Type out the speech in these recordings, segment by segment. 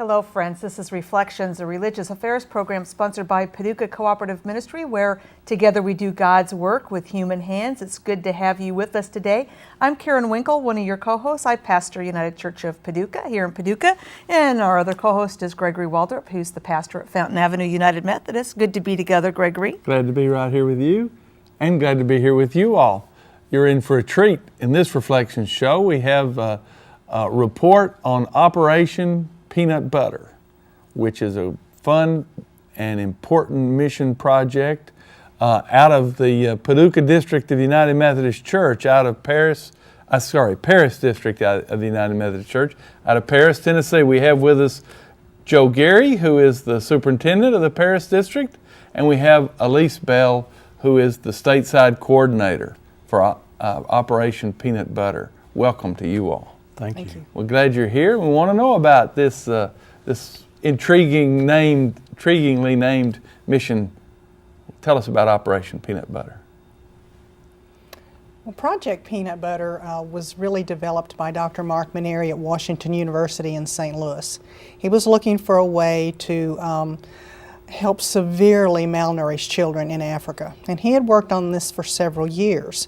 Hello friends, this is Reflections, a religious affairs program sponsored by Paducah Cooperative Ministry, where together we do God's work with human hands. It's good to have you with us today. I'm Karen Winkel, one of your co-hosts. I pastor United Church of Paducah here in Paducah, and our other co-host is Gregory Waldrop, who's the pastor at Fountain Avenue United Methodist. Good to be together, Gregory. Glad to be right here with you, and glad to be here with you all. You're in for a treat. In this Reflections show, we have a report on Operation Peanut Butter, which is a fun and important mission project out of the Paducah District of the United Methodist Church, out of Paris District of the United Methodist Church, out of Paris, Tennessee. We have with us Joe Gary, who is the superintendent of the Paris District, and we have Elyse Bell, who is the stateside coordinator for Operation Peanut Butter. Welcome to you all. Thank you. We're glad you're here. We want to know about this intriguingly named mission. Tell us about Operation Peanut Butter. Well, Project Peanut Butter was really developed by Dr. Mark Maneri at Washington University in St. Louis. He was looking for a way to help severely malnourished children in Africa, and he had worked on this for several years.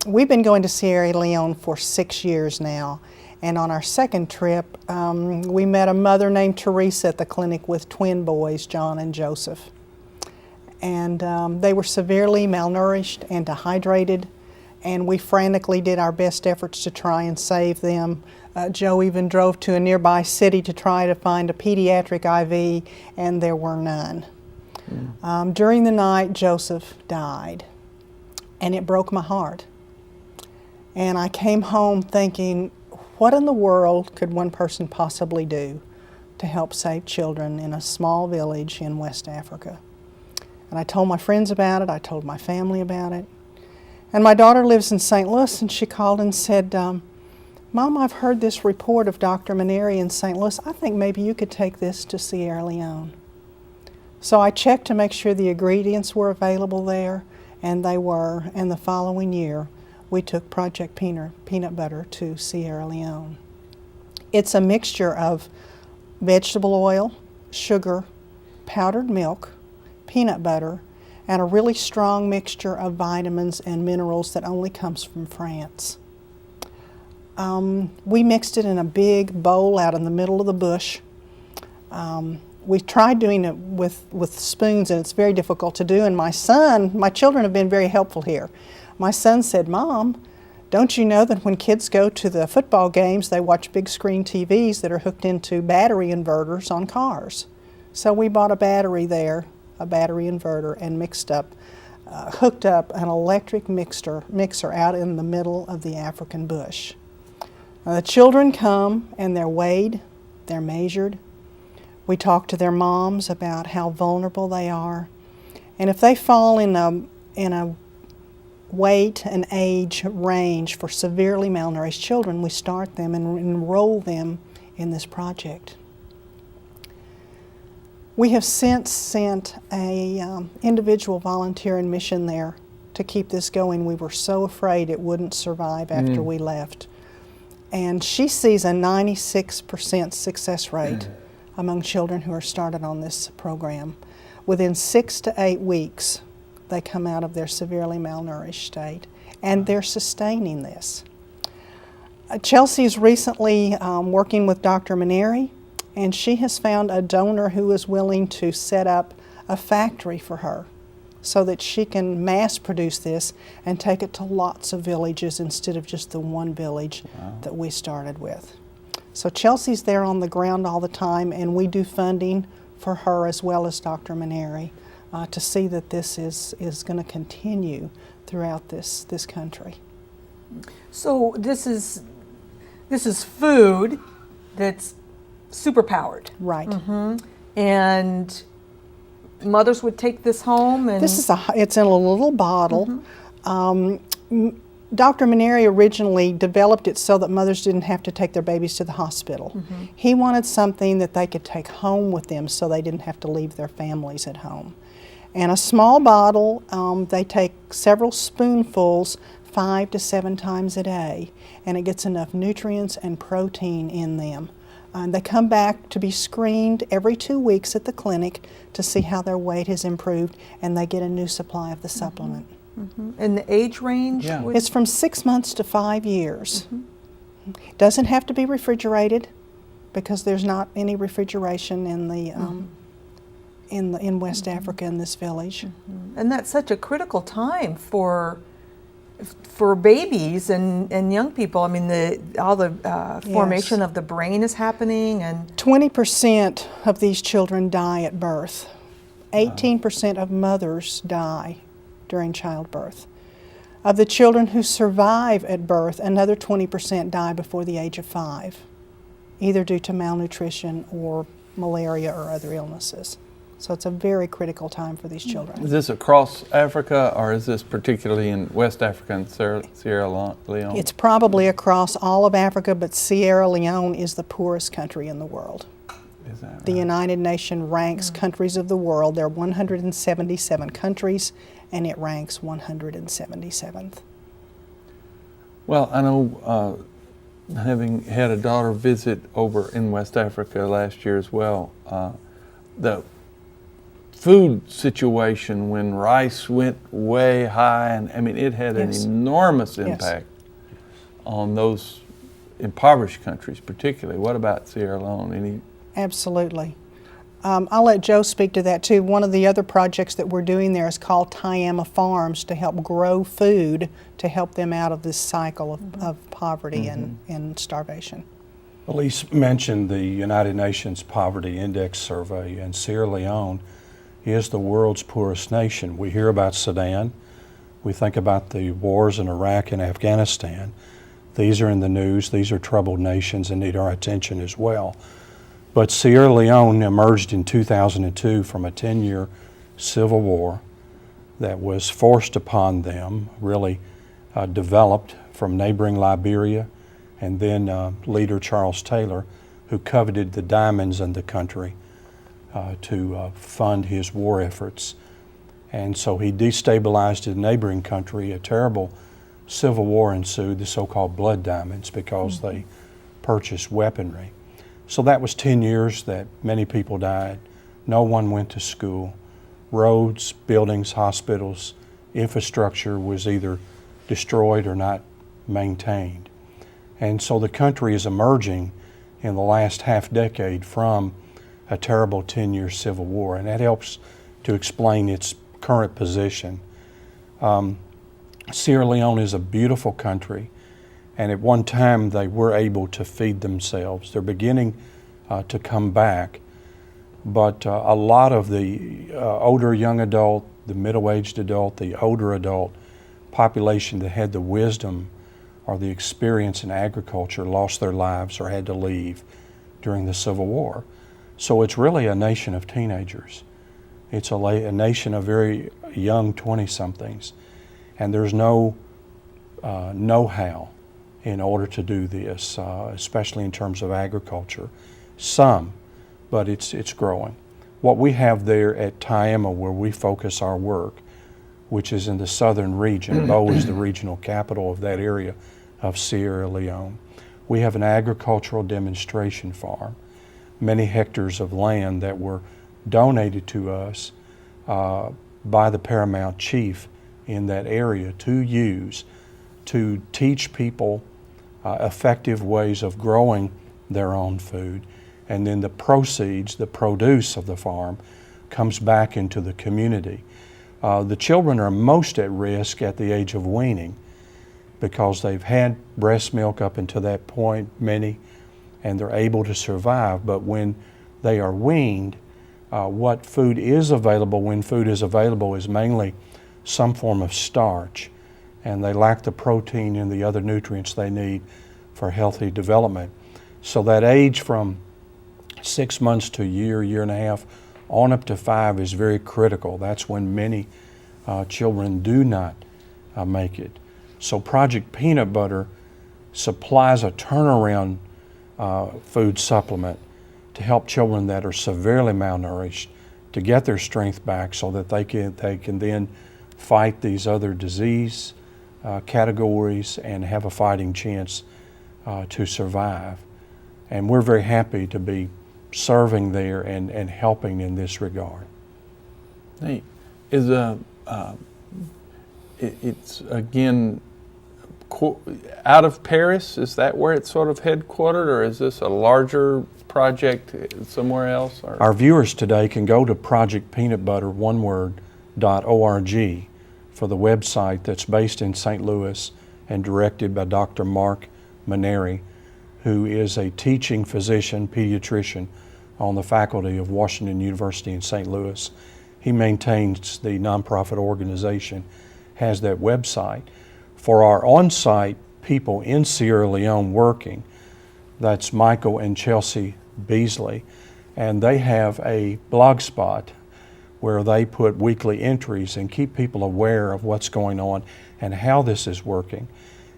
We've been going to Sierra Leone for 6 years now, and on our second trip we met a mother named Teresa at the clinic with twin boys, John and Joseph. And they were severely malnourished and dehydrated, and we frantically did our best efforts to try and save them. Joe even drove to a nearby city to try to find a pediatric IV, and there were none. During the night, Joseph died. And it broke my heart. And I came home thinking, what in the world could one person possibly do to help save children in a small village in West Africa? And I told my friends about it, I told my family about it. And my daughter lives in St. Louis, and she called and said, Mom, I've heard this report of Dr. Maneri in St. Louis. I think maybe you could take this to Sierra Leone. So I checked to make sure the ingredients were available there, and they were, and the following year we took Project Peanut Butter to Sierra Leone. It's a mixture of vegetable oil, sugar, powdered milk, peanut butter, and a really strong mixture of vitamins and minerals that only comes from France. We mixed it in a big bowl out in the middle of the bush. We tried doing it with spoons, and it's very difficult to do. And my children have been very helpful here. My son said, Mom, don't you know that when kids go to the football games, they watch big screen TVs that are hooked into battery inverters on cars? So we bought a battery there, a battery inverter, and hooked up an electric mixer out in the middle of the African bush. Now, the children come and they're weighed, they're measured. We talk to their moms about how vulnerable they are. And if they fall in a weight and age range for severely malnourished children, we start them and enroll them in this project. We have since sent a individual volunteer in mission there to keep this going. We were so afraid it wouldn't survive after we left. And she sees a 96% success rate among children who are started on this program. Within 6 to 8 weeks, they come out of their severely malnourished state, and they're sustaining this. Chelsea's recently working with Dr. Maneri, and she has found a donor who is willing to set up a factory for her so that she can mass produce this and take it to lots of villages instead of just the one village that we started with. So Chelsea's there on the ground all the time, and we do funding for her as well as Dr. Maneri to see that this is going to continue throughout this country. So this is food that's super powered. Right. And mothers would take this home, and it's in a little bottle. Dr. Maneri originally developed it so that mothers didn't have to take their babies to the hospital. He wanted something that they could take home with them so they didn't have to leave their families at home. And a small bottle, they take several spoonfuls 5 to 7 times a day, and it gets enough nutrients and protein in them They come back to be screened every 2 weeks at the clinic to see how their weight has improved, and they get a new supply of the supplement. And the age range? Yeah. It's from 6 months to 5 years. Doesn't have to be refrigerated because there's not any refrigeration in the in West Africa in this village. And that's such a critical time for babies and young people. I mean, all the formation of the brain is happening, and 20% of these children die at birth. 18% of mothers die during childbirth. Of the children who survive at birth, another 20% die before the age of 5, either due to malnutrition or malaria or other illnesses. So it's a very critical time for these children. Is this across Africa, or is this particularly in West Africa and Sierra Leone? It's probably across all of Africa, but Sierra Leone is the poorest country in the world. Is that right? The United Nations ranks countries of the world. There are 177 countries, and it ranks 177th. Well, I know, having had a daughter visit over in West Africa last year as well, the food situation when rice went way high, and I mean, it had an enormous impact on those impoverished countries particularly. What about Sierra Leone? Absolutely. I'll let Joe speak to that too. One of the other projects that we're doing there is called Tiama Farms to help grow food to help them out of this cycle of poverty and starvation. Elyse mentioned the United Nations Poverty Index survey, and Sierra Leone is the world's poorest nation. We hear about Sudan. We think about the wars in Iraq and Afghanistan. These are in the news. These are troubled nations and need our attention as well. But Sierra Leone emerged in 2002 from a 10-year civil war that was forced upon them, really developed from neighboring Liberia, and then leader Charles Taylor, who coveted the diamonds in the country to fund his war efforts. And so he destabilized the neighboring country. A terrible civil war ensued, the so-called blood diamonds, because they purchased weaponry. So that was 10 years that many people died. No one went to school. Roads, buildings, hospitals, infrastructure was either destroyed or not maintained. And so the country is emerging in the last half decade from a terrible 10-year civil war, and that helps to explain its current position. Sierra Leone is a beautiful country, and at one time they were able to feed themselves. They're beginning to come back, but a lot of the older young adult, the middle-aged adult, the older adult population that had the wisdom or the experience in agriculture lost their lives or had to leave during the Civil War. So it's really a nation of teenagers. It's a nation of very young 20-somethings, and there's no know-how in order to do this, especially in terms of agriculture. Some, but it's growing. What we have there at Tiama, where we focus our work, which is in the southern region, Bo is the regional capital of that area of Sierra Leone. We have an agricultural demonstration farm, many hectares of land that were donated to us by the paramount chief in that area to use to teach people effective ways of growing their own food. And then the proceeds, the produce of the farm, comes back into the community. The children are most at risk at the age of weaning because they've had breast milk up until that point, many, and they're able to survive. But when they are weaned, what food is available when food is available is mainly some form of starch, and they lack the protein and the other nutrients they need for healthy development. So that age from 6 months to a year, year and a half, on up to 5 is very critical. That's when many children do not make it. So Project Peanut Butter supplies a turnaround food supplement to help children that are severely malnourished to get their strength back so that they can then fight these other disease categories and have a fighting chance to survive. And we're very happy to be serving there and helping in this regard. Neat. It's again out of Paris? Is that where it's sort of headquartered, or is this a larger project somewhere else? Or? Our viewers today can go to projectpeanutbutter.org for the website that's based in St. Louis and directed by Dr. Mark Maneri, who is a teaching physician, pediatrician on the faculty of Washington University in St. Louis. He maintains the nonprofit organization, has that website. For our on-site people in Sierra Leone working, that's Michael and Chelsea Beasley, and they have a blog spot where they put weekly entries and keep people aware of what's going on and how this is working.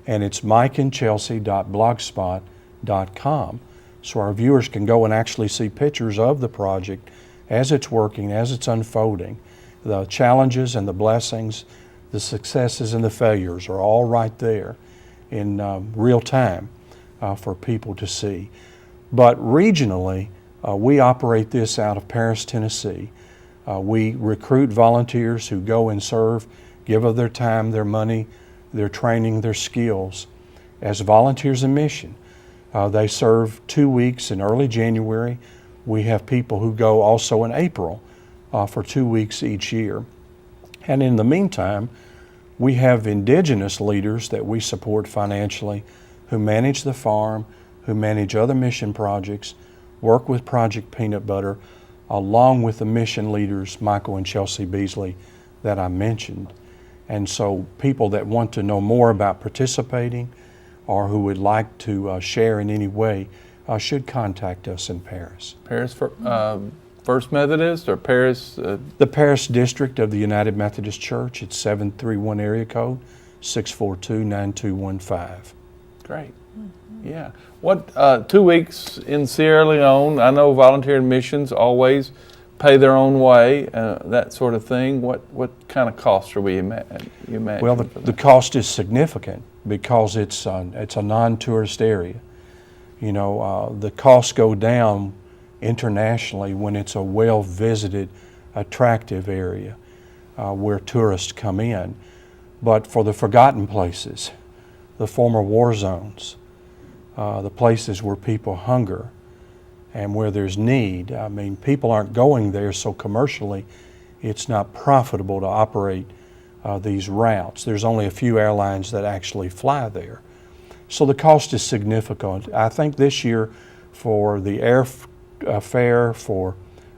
And it's mikeandchelsea.blogspot.com. So our viewers can go and actually see pictures of the project as it's working, as it's unfolding. The challenges and the blessings, the successes and the failures are all right there in real time for people to see. But regionally, we operate this out of Paris, Tennessee. We recruit volunteers who go and serve, give of their time, their money, their training, their skills as volunteers in mission. They serve 2 weeks in early January. We have people who go also in April for 2 weeks each year. And in the meantime, we have indigenous leaders that we support financially who manage the farm, who manage other mission projects, work with Project Peanut Butter, along with the mission leaders, Michael and Chelsea Beasley, that I mentioned. And so people that want to know more about participating or who would like to share in any way should contact us in Paris. Paris First Methodist or Paris? The Paris District of the United Methodist Church. It's 731 area code, 642-9215. Great. Yeah. What 2 weeks in Sierra Leone? I know volunteer missions always pay their own way, that sort of thing. What kind of costs are we imagine? Well, the cost is significant because it's a non-tourist area. You know, the costs go down internationally when it's a well-visited, attractive area where tourists come in. But for the forgotten places, the former war zones, the places where people hunger and where there's need, I mean, people aren't going there, so commercially it's not profitable to operate these routes. There's only a few airlines that actually fly there. So the cost is significant. I think this year for the airfare, for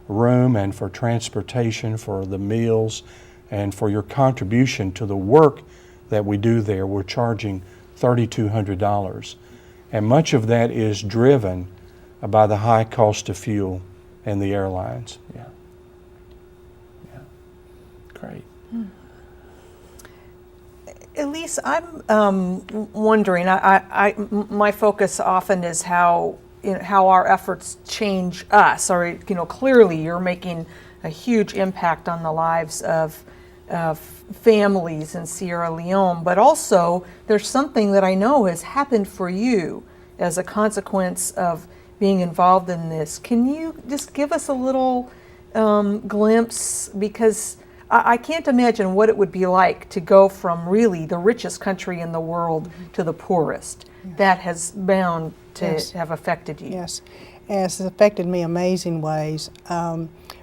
room, and for transportation, for the meals, and for your contribution to the work that we do there, we're charging $3,200. And much of that is driven by the high cost of fuel and the airlines. Yeah. Yeah. Great. Elyse, I'm wondering, my focus often is how our efforts change us, or clearly you're making a huge impact on the lives of families in Sierra Leone, but also there's something that I know has happened for you as a consequence of being involved in this. Can you just give us a little glimpse, because I can't imagine what it would be like to go from really the richest country in the world to the poorest. Yes. That has bound to have affected you. Yes, it's affected me amazing ways.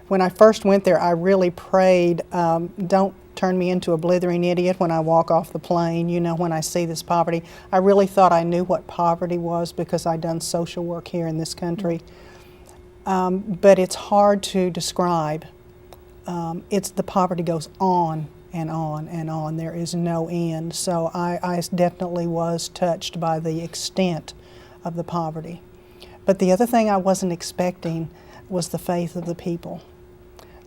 When I first went there, I really prayed, don't turn me into a blithering idiot when I walk off the plane, when I see this poverty. I really thought I knew what poverty was because I'd done social work here in this country. But it's hard to describe. The poverty goes on and on and on. There is no end. So I definitely was touched by the extent of the poverty. But the other thing I wasn't expecting was the faith of the people.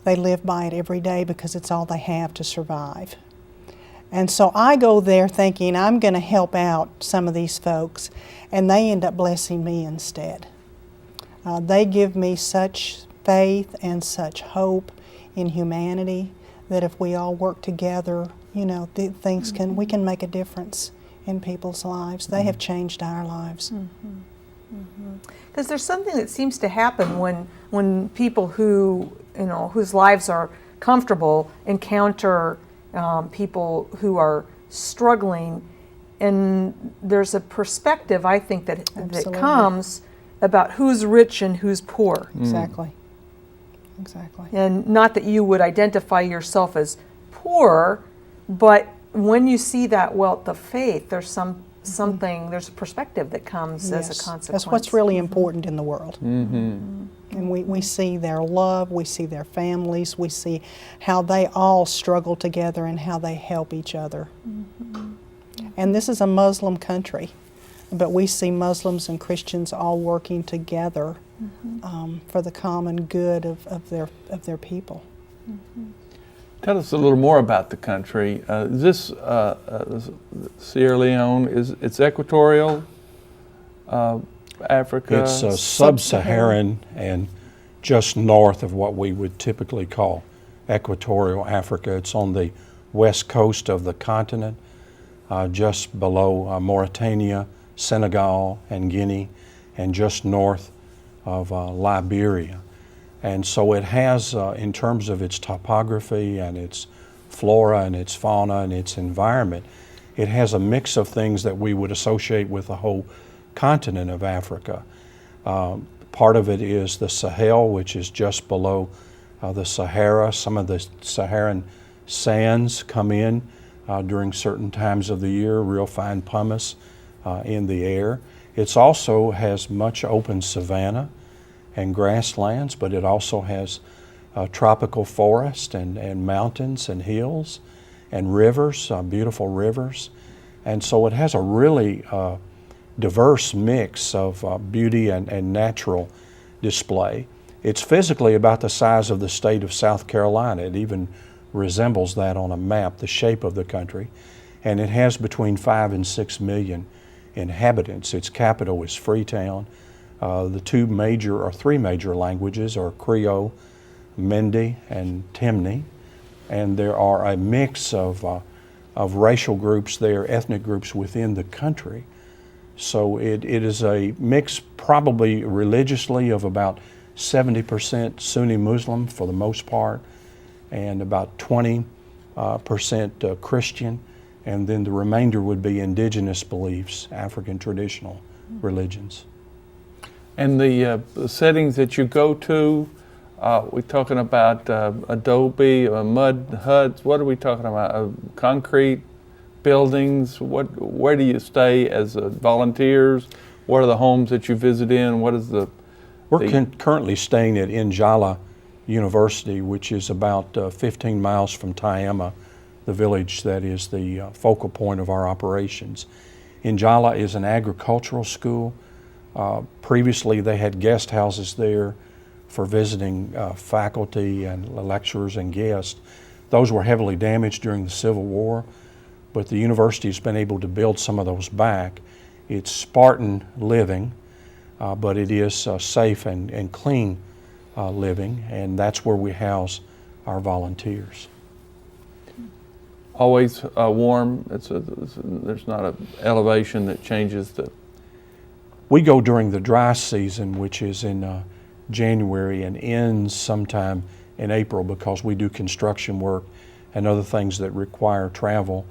They live by it every day because it's all they have to survive. And so I go there thinking I'm going to help out some of these folks, and they end up blessing me instead. They give me such faith and such hope in humanity that if we all work together, we can make a difference in people's lives. They have changed our lives. Mm-hmm. Mm-hmm. Because there's something that seems to happen when people who, whose lives are comfortable encounter people who are struggling, and there's a perspective, I think, that comes about who's rich and who's poor. Exactly. Exactly. And not that you would identify yourself as poor, but when you see that wealth of faith, there's something, there's a perspective that comes as a consequence. That's what's really important in the world. And we see their love, we see their families, we see how they all struggle together and how they help each other. And this is a Muslim country, but we see Muslims and Christians all working together for the common good of their people. Tell us a little more about the country. This Sierra Leone, it's equatorial Africa? It's sub-Saharan and just north of what we would typically call equatorial Africa. It's on the west coast of the continent, just below Mauritania, Senegal, and Guinea, and just north of Liberia. And so it has, in terms of its topography and its flora and its fauna and its environment, it has a mix of things that we would associate with the whole continent of Africa. Part of it is the Sahel, which is just below the Sahara. Some of the Saharan sands come in during certain times of the year, real fine pumice in the air. It also has much open savanna and grasslands, but it also has tropical forest and mountains and hills and rivers, beautiful rivers. And so it has a really diverse mix of beauty and natural display. It's physically about the size of the state of South Carolina. It even resembles that on a map, the shape of the country. And it has between 5 and 6 million inhabitants. Its capital is Freetown. The three major languages are Creole, Mende, and Temne, and there are a mix of racial groups there, ethnic groups within the country. So it is a mix, probably religiously, of about 70% Sunni Muslim for the most part, and about 20% Christian, and then the remainder would be indigenous beliefs, African traditional religions. And the settings that you go to, we're talking about adobe, mud huts. What are we talking about? Concrete buildings? Where do you stay as volunteers? What are the homes that you visit in? What is We're currently staying at Njala University, which is about 15 miles from Tayama, the village that is the focal point of our operations. Njala is an agricultural school. Previously, they had guest houses there for visiting faculty and lecturers and guests. Those were heavily damaged during the Civil War, but the university has been able to build some of those back. It's Spartan living, but it is safe and clean living, and that's where we house our volunteers. always warm? There's not an elevation that changes the... We go during the dry season, which is in January and ends sometime in April, because we do construction work and other things that require travel.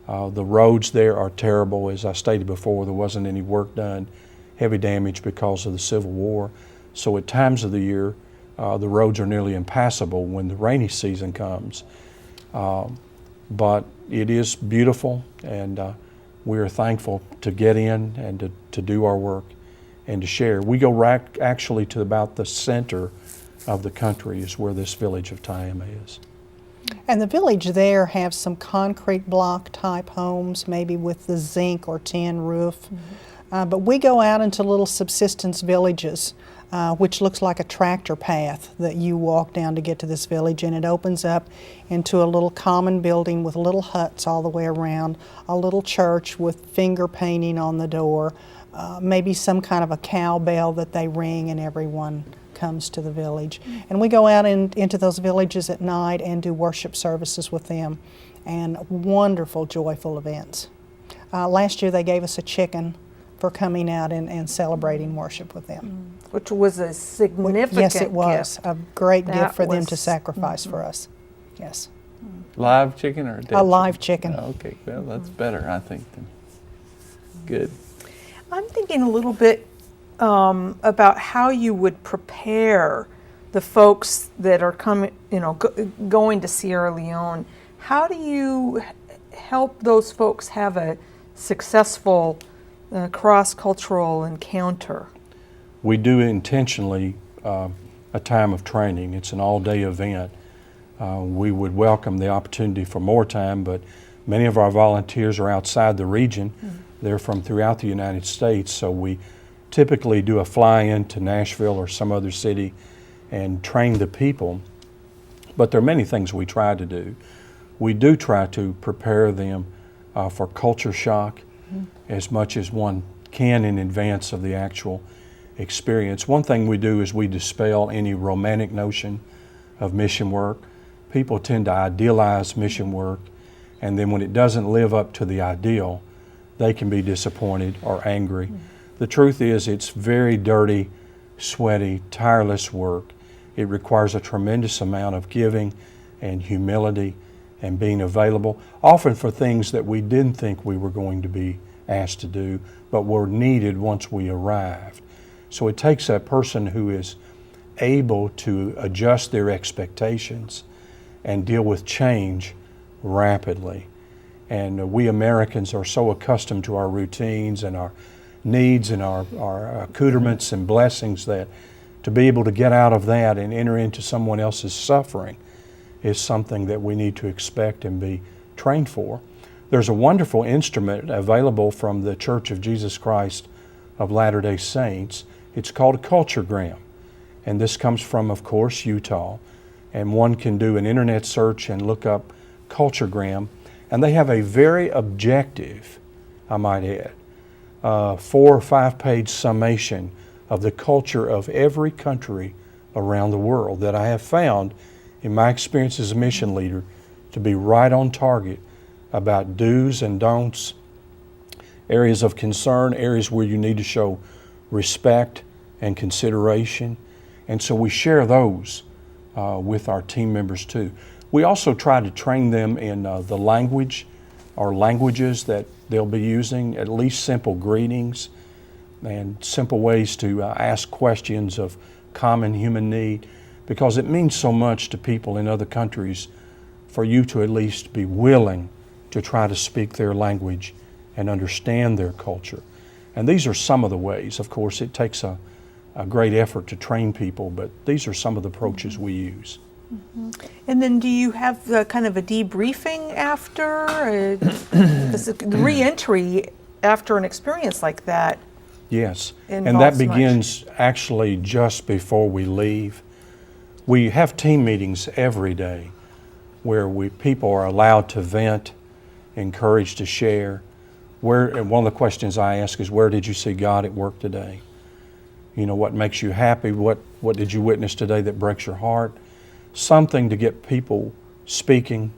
The roads there are terrible. As I stated before, there wasn't any work done, heavy damage because of the Civil War. So at times of the year, the roads are nearly impassable when the rainy season comes. But it is beautiful, and we are thankful to get in and to do our work and to share. We go actually to about the center of the country is where this village of Tayama is. And the village there have some concrete block type homes, maybe with the zinc or tin roof. Mm-hmm. But we go out into little subsistence villages, which looks like a tractor path that you walk down to get to this village, and it opens up into a little common building with little huts all the way around, a little church with finger painting on the door, maybe some kind of a cowbell that they ring and everyone comes to the village. And we go out into those villages at night and do worship services with them, and wonderful, joyful events. Last year they gave us a chicken for coming out and celebrating worship with them. Which was a significant Yes, it was gift. a great That gift for them to was- sacrifice for us. Yes, Live chicken or dead a live chicken. Oh, okay, well, that's better, I think. Then. Good. I'm thinking a little bit about how you would prepare the folks that are coming, going to Sierra Leone. How do you help those folks have a successful cross-cultural encounter? We do intentionally a time of training. It's an all-day event. We would welcome the opportunity for more time, but many of our volunteers are outside the region. They're from throughout the United States, so we typically do a fly-in to Nashville or some other city and train the people. But there are many things we try to do. We do try to prepare them for culture shock as much as one can in advance of the actual experience. One thing we do is we dispel any romantic notion of mission work. People tend to idealize mission work, and then when it doesn't live up to the ideal, they can be disappointed or angry. The truth is, it's very dirty, sweaty, tireless work. It requires a tremendous amount of giving and humility and being available, often for things that we didn't think we were going to be asked to do, but were needed once we arrived. So it takes a person who is able to adjust their expectations and deal with change rapidly. And we Americans are so accustomed to our routines and our needs and our accoutrements and blessings that to be able to get out of that and enter into someone else's suffering is something that we need to expect and be trained for. There's a wonderful instrument available from the Church of Jesus Christ of Latter-day Saints. It's called a culturegram. And this comes from, of course, Utah. And one can do an internet search and look up culturegram. And they have a very objective, I might add, 4 or 5 page summation of the culture of every country around the world that I have found, in my experience as a mission leader, to be right on target about do's and don'ts, areas of concern, areas where you need to show respect and consideration. And so we share those with our team members too. We also try to train them in the language or languages that they'll be using, at least simple greetings and simple ways to ask questions of common human need, because it means so much to people in other countries for you to at least be willing to try to speak their language and understand their culture. And these are some of the ways. Of course, it takes a great effort to train people, but these are some of the approaches we use. And then do you have kind of a debriefing after? The re-entry after an experience like that? Yes, and Involves that much. begins actually just before we leave. We have team meetings every day where people are allowed to vent, encouraged to share. And one of the questions I ask is, where did you see God at work today? You know, what makes you happy? What did you witness today that breaks your heart? Something to get people speaking,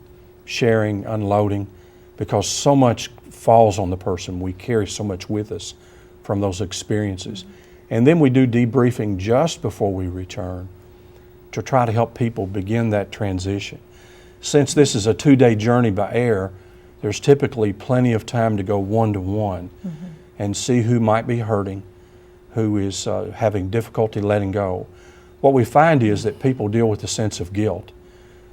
sharing, unloading, because so much falls on the person. We carry so much with us from those experiences. And then we do debriefing just before we return to try to help people begin that transition. Since this is a 2-day journey by air, there's typically plenty of time to go one-to-one and see who might be hurting, who is having difficulty letting go. What we find is that people deal with a sense of guilt.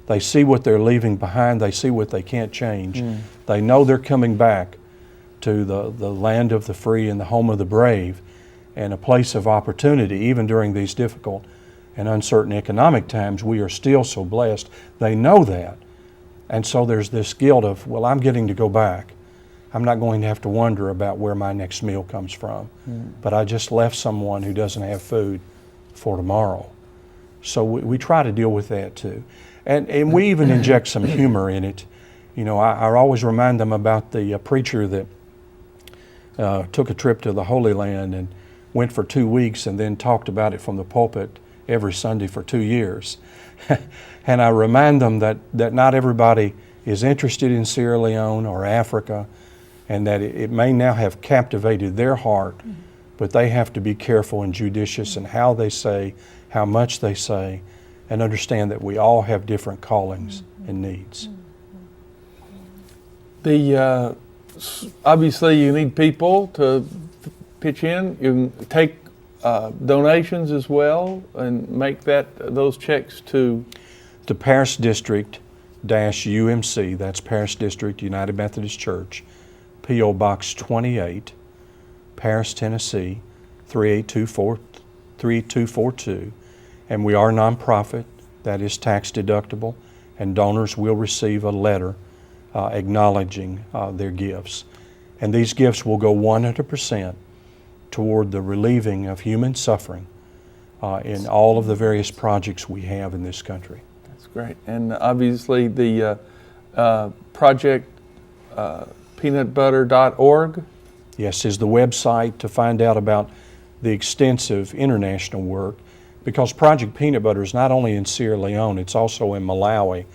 They see what they're leaving behind, they see what they can't change. They know they're coming back to the land of the free and the home of the brave and a place of opportunity. Even during these difficult and uncertain economic times, we are still so blessed. They know that. And so there's this guilt of, well, I'm getting to go back. I'm not going to have to wonder about where my next meal comes from. But I just left someone who doesn't have food for tomorrow. So we try to deal with that too. And we even inject some humor in it. You know, I always remind them about the preacher that took a trip to the Holy Land and went for 2 weeks and then talked about it from the pulpit every Sunday for 2 years. And I remind them that not everybody is interested in Sierra Leone or Africa, and that it may now have captivated their heart, but they have to be careful and judicious in how they say, how much they say, and understand that we all have different callings and needs. Obviously you need people to pitch in. You can take donations as well and make those checks to The Paris District UMC, that's Paris District United Methodist Church, P.O. Box 28, Paris, Tennessee, 38242. And we are a nonprofit, that is tax deductible, and donors will receive a letter acknowledging their gifts. And these gifts will go 100% toward the relieving of human suffering in all of the various projects we have in this country. That's great. And obviously the project peanutbutter.org. Yes, is the website to find out about the extensive international work, because Project Peanut Butter is not only in Sierra Leone, it's also in Malawi,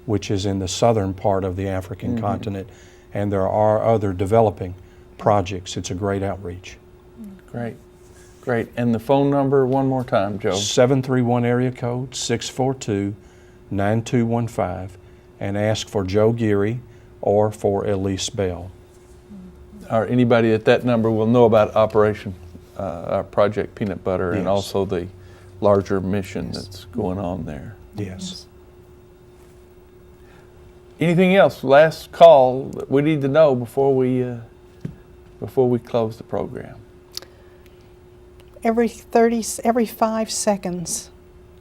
which is in the southern part of the African continent, and there are other developing projects. It's a great outreach. Great, great. And the phone number one more time, Joe. 731 area code 642-9215, and ask for Joe Geary or for Elyse Bell. Or anybody at that number will know about Operation Project Peanut Butter, and Yes. also the larger mission that's going on there. Yes. Anything else? Last call that we need to know before we close the program. Every 5 seconds,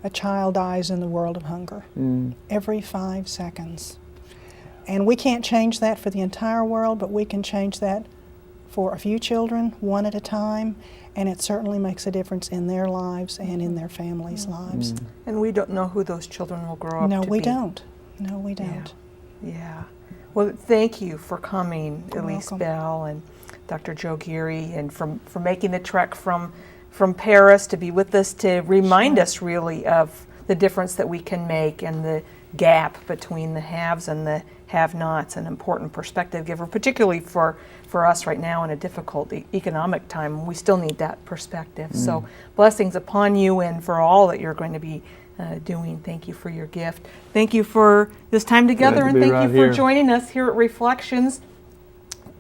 a child dies in the world of hunger. Every 5 seconds. And we can't change that for the entire world, but we can change that for a few children, one at a time, and it certainly makes a difference in their lives and in their families' lives. And we don't know who those children will grow up No, to we be. don't. No, we don't. Yeah. Well, thank you for coming, You're Elyse welcome. Bell and Dr. Joe Geary, and for making the trek from Paris to be with us, to remind us really of the difference that we can make and the gap between the haves and the have-nots, an important perspective giver, particularly for us right now in a difficult economic time. We still need that perspective. So blessings upon you and for all that you're going to be doing. Thank you for your gift. Thank you for this time together, Glad to and be thank right you for here. joining us here at Reflections.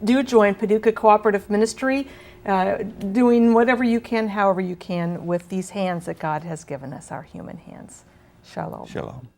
Do join Paducah Cooperative Ministry, doing whatever you can, however you can, with these hands that God has given us, our human hands. Shalom. Shalom.